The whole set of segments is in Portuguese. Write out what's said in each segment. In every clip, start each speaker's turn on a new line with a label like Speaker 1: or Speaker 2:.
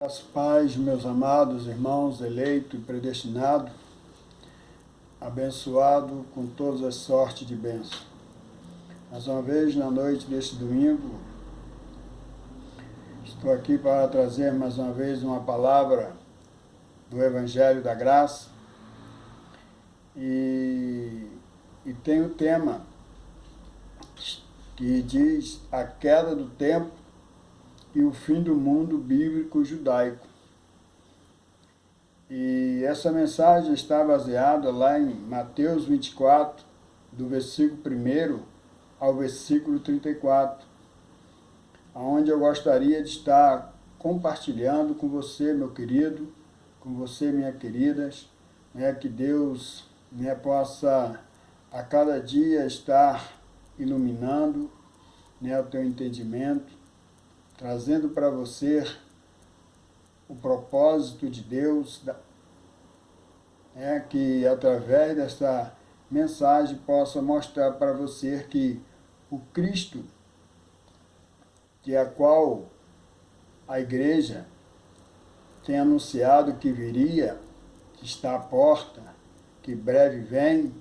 Speaker 1: As paz, meus amados irmãos, eleito e predestinado, abençoado com todas as sortes de bênção. Mais uma vez, na noite deste domingo, estou aqui para trazer mais uma vez uma palavra do Evangelho da Graça e tem o tema que diz a queda do tempo e o fim do mundo bíblico judaico. E essa mensagem está baseada lá em Mateus 24, do versículo 1 ao versículo 34, onde eu gostaria de estar compartilhando com você, meu querido, com você, minha queridas, que Deus possa a cada dia estar iluminando o teu entendimento, trazendo para você o propósito de Deus, que através dessa mensagem possa mostrar para você que o Cristo, que é a qual a igreja tem anunciado que viria, que está à porta, que breve vem,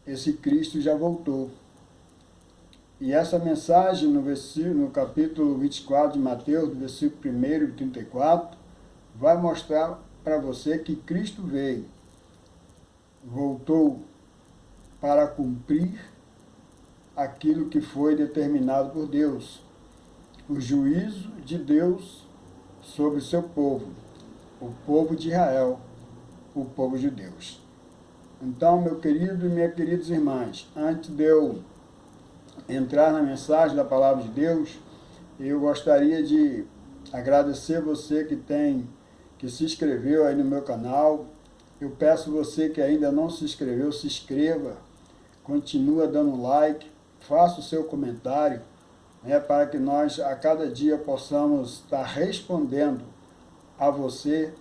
Speaker 1: esse Cristo já voltou. E essa mensagem no capítulo 24 de Mateus, do versículo 1 e 34, vai mostrar para você que Cristo veio, voltou para cumprir aquilo que foi determinado por Deus, o juízo de Deus sobre o seu povo, o povo de Israel, o povo de Deus. Então, meu querido e minhas queridas irmãs, antes de eu entrar na mensagem da Palavra de Deus, eu gostaria de agradecer você que se inscreveu aí no meu canal. Eu peço você que ainda não se inscreveu, se inscreva, continua dando like, faça o seu comentário, para que nós a cada dia possamos estar respondendo a você,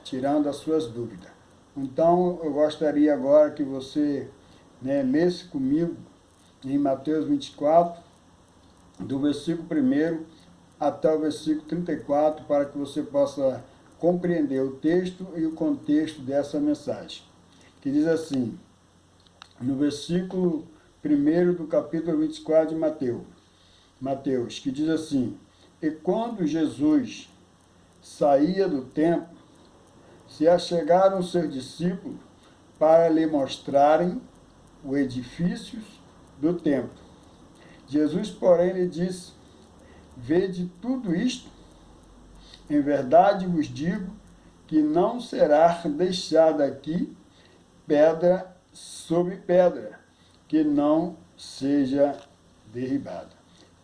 Speaker 1: tirando as suas dúvidas. Então, eu gostaria agora que você lesse comigo em Mateus 24, do versículo 1 até o versículo 34, para que você possa compreender o texto e o contexto dessa mensagem, que diz assim, no versículo 1 do capítulo 24 de Mateus, que diz assim: E quando Jesus saía do templo, se achegaram seus discípulos para lhe mostrarem os edifícios do templo. Jesus, porém, lhe disse: Vede tudo isto? Em verdade vos digo que não será deixada aqui pedra sobre pedra, que não seja derribada.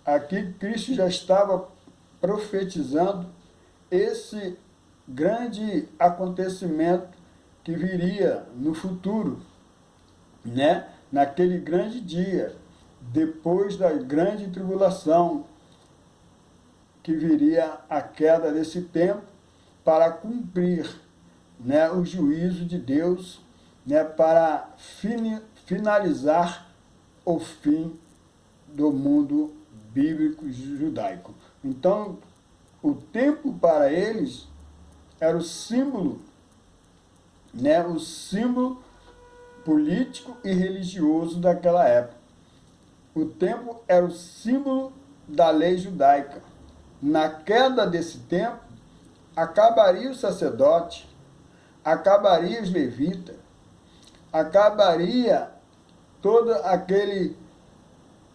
Speaker 1: Aqui Cristo já estava profetizando esse grande acontecimento que viria no futuro, naquele grande dia, depois da grande tribulação, que viria a queda desse templo para cumprir o juízo de Deus, para finalizar o fim do mundo bíblico judaico. Então, o tempo para eles era o símbolo político e religioso daquela época. O templo era o símbolo da lei judaica. Na queda desse templo, acabaria o sacerdote, acabaria os levitas, acabaria todo aquele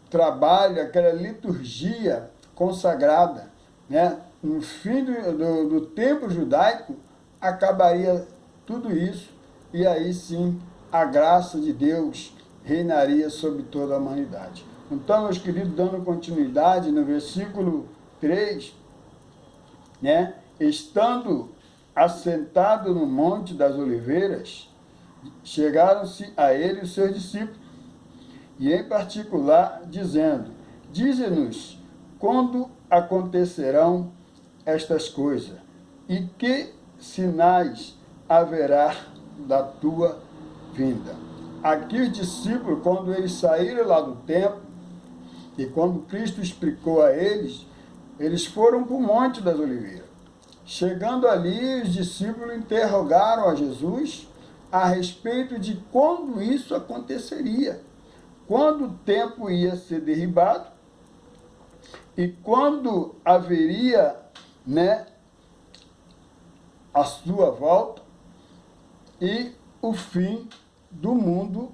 Speaker 1: trabalho, aquela liturgia consagrada, No fim do tempo judaico, acabaria tudo isso, e aí sim a graça de Deus reinaria sobre toda a humanidade. Então, meus queridos, dando continuidade no versículo 3, estando assentado no Monte das Oliveiras, chegaram-se a ele os seus discípulos, e em particular dizendo: Dize-nos quando acontecerão estas coisas, e que sinais haverá da tua vinda. Aqui os discípulos, quando eles saíram lá do templo, e quando Cristo explicou a eles Eles foram para o Monte das Oliveiras. Chegando ali, os discípulos interrogaram a Jesus a respeito de quando isso aconteceria, quando o templo ia ser derribado e quando haveria, né, a sua volta e o fim do mundo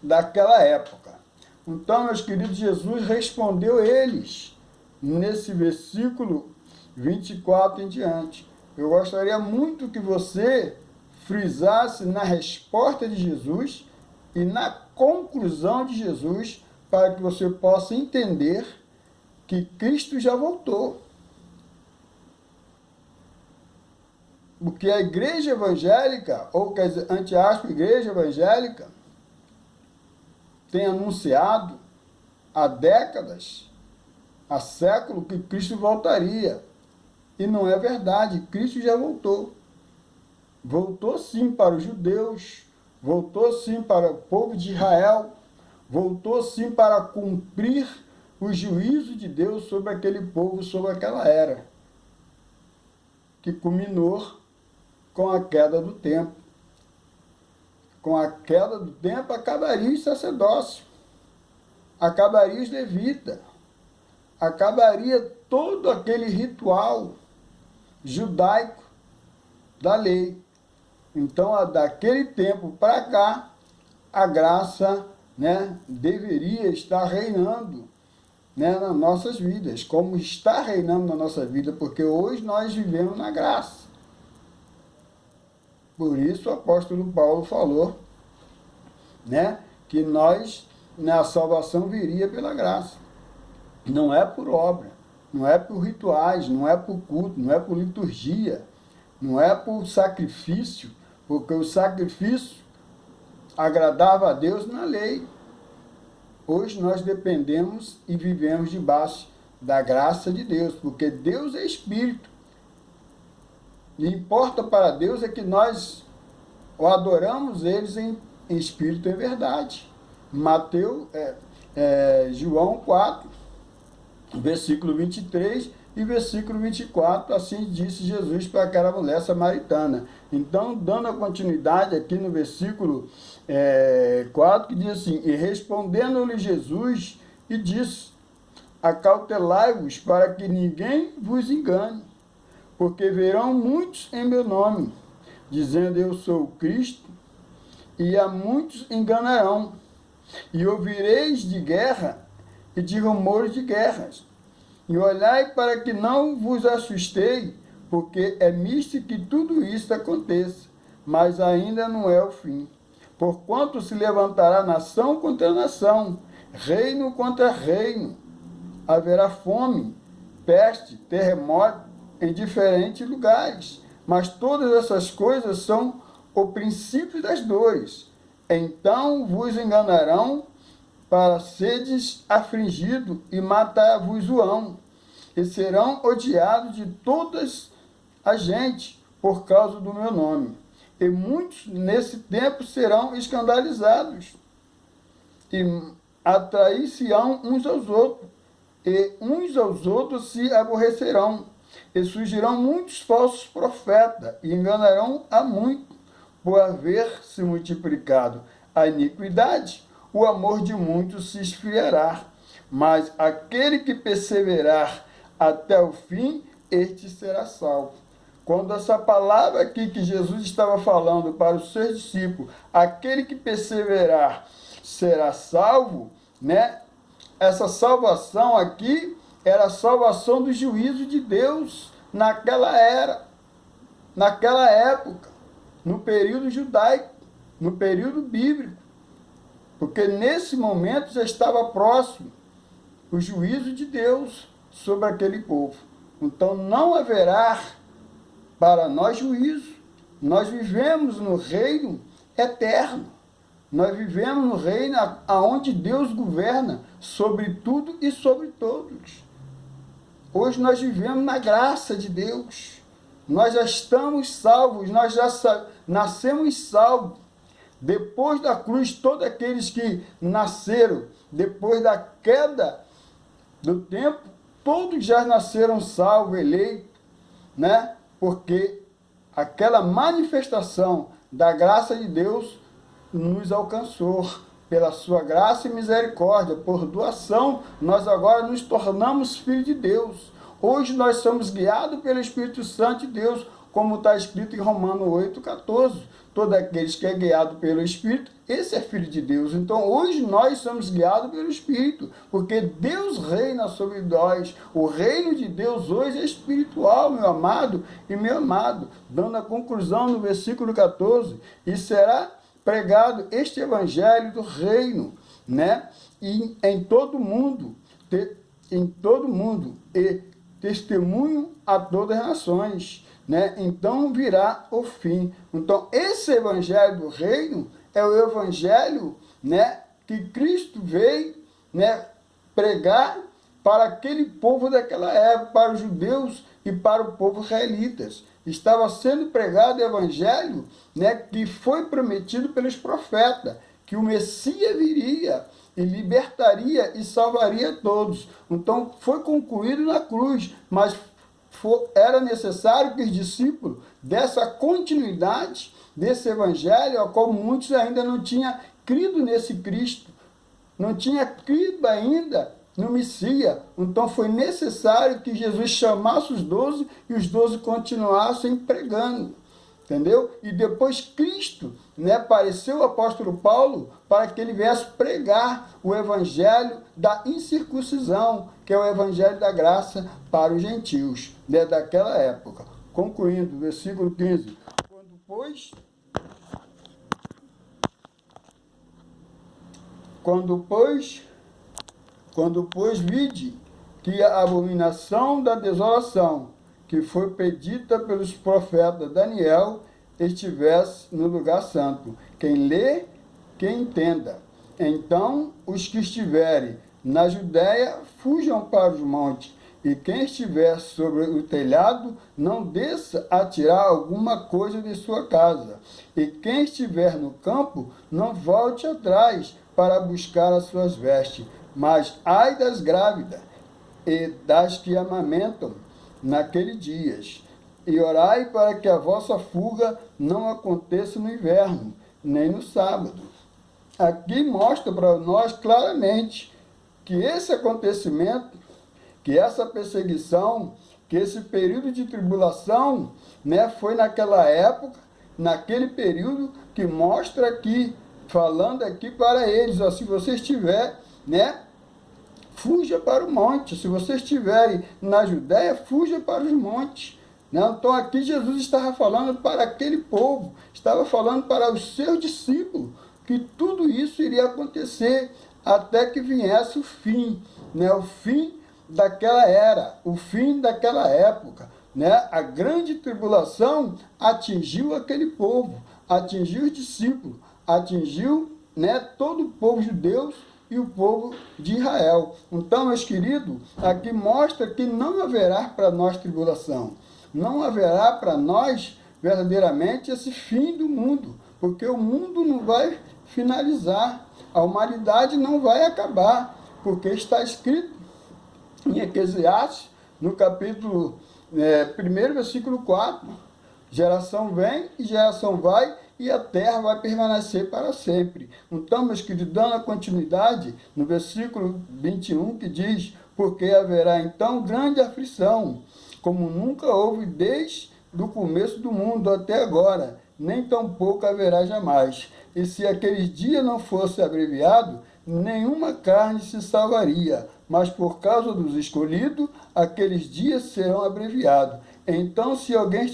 Speaker 1: daquela época. Então, meus queridos, Jesus respondeu eles nesse versículo 24 em diante. Eu gostaria muito que você frisasse na resposta de Jesus e na conclusão de Jesus, para que você possa entender que Cristo já voltou. Porque a igreja evangélica, ou quer dizer, entre aspas, igreja evangélica, tem anunciado há décadas, há séculos, que Cristo voltaria. E não é verdade, Cristo já voltou. Voltou sim para os judeus, voltou sim para o povo de Israel, voltou sim para cumprir o juízo de Deus sobre aquele povo, sobre aquela era, que culminou com a queda do templo. Com a queda do templo acabaria o sacerdócio, acabaria os levitas, acabaria todo aquele ritual judaico da lei. Então, daquele tempo para cá, a graça, né, deveria estar reinando, né, nas nossas vidas, como está reinando na nossa vida, porque hoje nós vivemos na graça. Por isso o apóstolo Paulo falou, né, que nós, né, a salvação viria pela graça. Não é por obra, não é por rituais, não é por culto, não é por liturgia, não é por sacrifício, porque o sacrifício agradava a Deus na lei. Hoje nós dependemos e vivemos debaixo da graça de Deus, porque Deus é Espírito. E importa para Deus é que nós o adoramos eles em Espírito e em verdade. João 4, versículo 23 e versículo 24, assim disse Jesus para aquela mulher samaritana. Então, dando a continuidade aqui no versículo 4, que diz assim: e respondendo-lhe Jesus, e disse: acautelai-vos para que ninguém vos engane, porque verão muitos em meu nome, dizendo eu sou o Cristo, e a muitos enganarão. E ouvireis de guerra e de rumores de guerras. E olhai para que não vos assustei, porque é misto que tudo isso aconteça, mas ainda não é o fim. Porquanto se levantará nação contra nação, reino contra reino. Haverá fome, peste, terremoto em diferentes lugares. Mas todas essas coisas são o princípio das dores. Então vos enganarão para seres afligidos e matar-vos-ão, e serão odiados de todas a gente por causa do meu nome. E muitos nesse tempo serão escandalizados e atrair-se-ão uns aos outros, e uns aos outros se aborrecerão, e surgirão muitos falsos profetas e enganarão a muitos. Por haver se multiplicado a iniquidade, o amor de muitos se esfriará. Mas aquele que perseverar até o fim, este será salvo. Quando essa palavra aqui que Jesus estava falando para os seus discípulos, aquele que perseverar será salvo, né? Essa salvação aqui era a salvação do juízo de Deus naquela era, naquela época, no período judaico, no período bíblico, porque nesse momento já estava próximo o juízo de Deus sobre aquele povo. Então não haverá para nós juízo. Nós vivemos no reino eterno. Nós vivemos no reino onde Deus governa sobre tudo e sobre todos. Hoje nós vivemos na graça de Deus. Nós já estamos salvos, nós já nascemos salvos. Depois da cruz, todos aqueles que nasceram depois da queda do templo, todos já nasceram salvos, eleitos, né? Porque aquela manifestação da graça de Deus nos alcançou. Pela sua graça e misericórdia, por doação, nós agora nos tornamos filhos de Deus. Hoje nós somos guiados pelo Espírito Santo de Deus, como está escrito em Romanos 8,14. Todo aquele que é guiado pelo Espírito, esse é filho de Deus. Então hoje nós somos guiados pelo Espírito, porque Deus reina sobre nós. O reino de Deus hoje é espiritual, meu amado e meu amado. Dando a conclusão no versículo 14, e será pregado este evangelho do reino, né? E em todo mundo, e testemunho a todas as nações, né? Então virá o fim. Então esse evangelho do reino é o evangelho, né, que Cristo veio, né, pregar para aquele povo daquela época, para os judeus e para o povo israelitas. Estava sendo pregado o evangelho, né, que foi prometido pelos profetas, que o Messias viria e libertaria e salvaria todos. Então foi concluído na cruz, mas era necessário que os discípulos dessem a continuidade desse evangelho, ao qual muitos ainda não tinham crido nesse Cristo, não tinham crido ainda no Messias. Então foi necessário que Jesus chamasse os 12 e os 12 continuassem pregando. Entendeu? E depois Cristo, né, apareceu o apóstolo Paulo para que ele viesse pregar o evangelho da incircuncisão, que é o evangelho da graça para os gentios, né, daquela época. Concluindo, versículo 15. Quando, pois, vide que a abominação da desolação, que foi predita pelos profetas Daniel, estivesse no lugar santo. Quem lê, quem entenda. Então, os que estiverem na Judéia, fujam para os montes, e quem estiver sobre o telhado, não desça a tirar alguma coisa de sua casa. E quem estiver no campo, não volte atrás para buscar as suas vestes. Mas ai das grávidas e das que amamentam naqueles dias. E orai para que a vossa fuga não aconteça no inverno, nem no sábado. Aqui mostra para nós claramente que esse acontecimento, que essa perseguição, que esse período de tribulação, né, foi naquela época, naquele período que mostra aqui, falando aqui para eles, ó, se você estiver, né, fuja para o monte. Se vocês estiverem na Judéia, fuja para os montes. Então aqui Jesus estava falando para aquele povo, estava falando para os seus discípulos, que tudo isso iria acontecer até que viesse o fim, né? O fim daquela era, o fim daquela época. Né? A grande tribulação atingiu aquele povo, atingiu os discípulos, atingiu, né, todo o povo judeu e o povo de Israel. Então, meus queridos, aqui mostra que não haverá para nós tribulação. Não haverá para nós verdadeiramente esse fim do mundo, porque o mundo não vai finalizar, a humanidade não vai acabar, porque está escrito em Eclesiastes, no capítulo 1, versículo 4, geração vem e geração vai, e a terra vai permanecer para sempre. Então, meus queridos, dando a continuidade, no versículo 21, que diz, porque haverá então grande aflição, como nunca houve desde o começo do mundo até agora, nem tampouco haverá jamais. E se aqueles dias não fosse abreviado, nenhuma carne se salvaria, mas por causa dos escolhidos, aqueles dias serão abreviados. Então, se alguém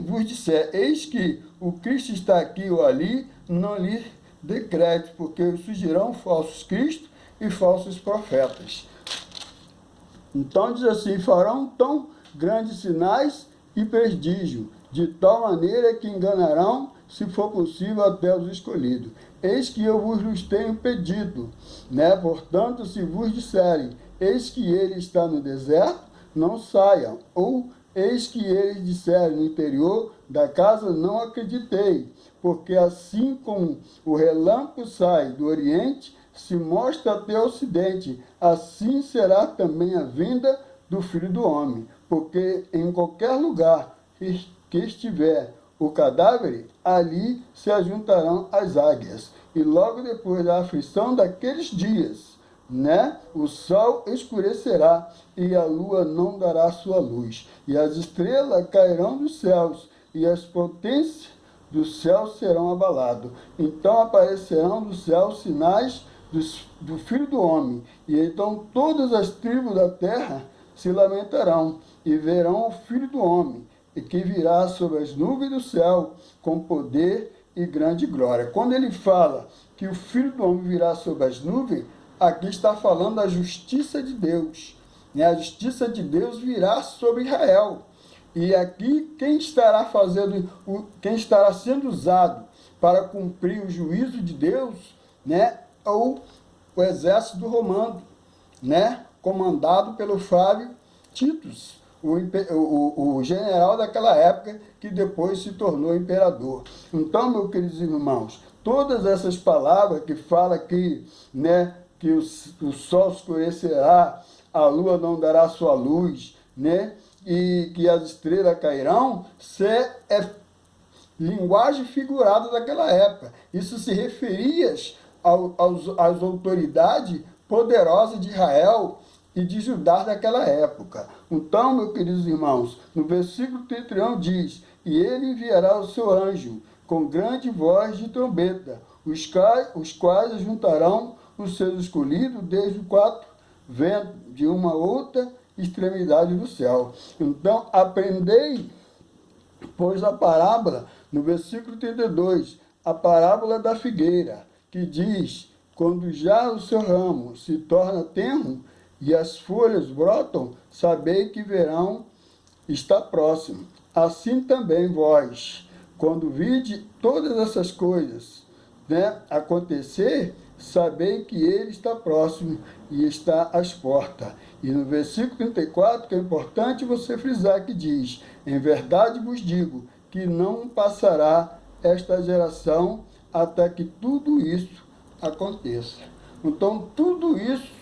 Speaker 1: vos disser, eis que o Cristo está aqui ou ali, não lhe dê crédito, porque surgirão falsos cristos e falsos profetas. Então diz assim, farão tão grandes sinais e prodígios, de tal maneira que enganarão, se for possível, até os escolhidos. Eis que eu vos tenho pedido, né? Portanto, se vos disserem, eis que ele está no deserto, não saiam, ou eis que eles disserem no interior da casa, não acreditei, porque assim como o relâmpago sai do oriente se mostra até o ocidente, assim será também a vinda do Filho do Homem, porque em qualquer lugar que estiver o cadáver, ali se ajuntarão as águias. E logo depois da aflição daqueles dias, o sol escurecerá e a lua não dará sua luz, e as estrelas cairão dos céus, e as potências do céu serão abaladas. Então aparecerão do céu sinais do Filho do Homem, e então todas as tribos da terra se lamentarão, e verão o Filho do Homem, e que virá sobre as nuvens do céu, com poder e grande glória. Quando ele fala que o Filho do Homem virá sobre as nuvens, aqui está falando da justiça de Deus. A justiça de Deus virá sobre Israel. E aqui quem estará sendo usado para cumprir o juízo de Deus, ou o exército romano, comandado pelo Flávio Titus, o general daquela época, que depois se tornou imperador. Então, meus queridos irmãos, todas essas palavras que falam que o sol escurecerá, a lua não dará sua luz, e que as estrelas cairão, é linguagem figurada daquela época. Isso se referia às autoridades poderosas de Israel e de Judá daquela época. Então, meus queridos irmãos, no versículo 31 diz: e ele enviará o seu anjo com grande voz de trombeta, os quais juntarão os seus escolhidos desde os quatro ventos de uma outra extremidade do céu. Então, aprendei, pois, a parábola, no versículo 32, a parábola da figueira, que diz: quando já o seu ramo se torna tenro e as folhas brotam, sabei que verão está próximo. Assim também vós, quando vide todas essas coisas acontecer, sabei que ele está próximo e está às portas. E no versículo 34, que é importante você frisar, que diz: em verdade vos digo que não passará esta geração até que tudo isso aconteça. Então, tudo isso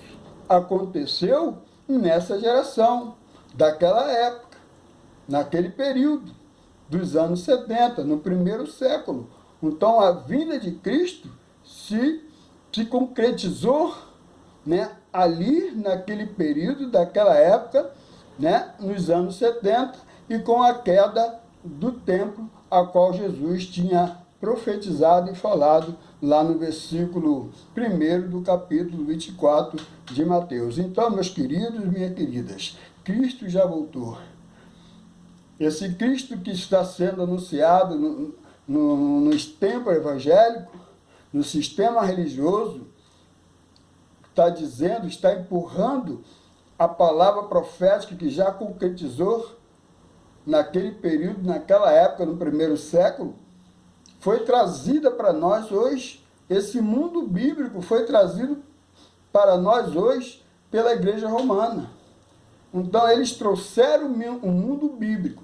Speaker 1: aconteceu nessa geração, daquela época, naquele período dos anos 70, no primeiro século. Então, a vinda de Cristo se concretizou ali, naquele período, daquela época, nos anos 70, e com a queda do templo, a qual Jesus tinha profetizado e falado lá no versículo 1 do capítulo 24 de Mateus. Então, meus queridos e minhas queridas, Cristo já voltou. Esse Cristo que está sendo anunciado nos templos evangélicos, no sistema religioso, está empurrando a palavra profética que já concretizou naquele período, naquela época, no primeiro século, foi trazida para nós hoje. Esse mundo bíblico foi trazido para nós hoje pela Igreja Romana. Então, eles trouxeram o mundo bíblico,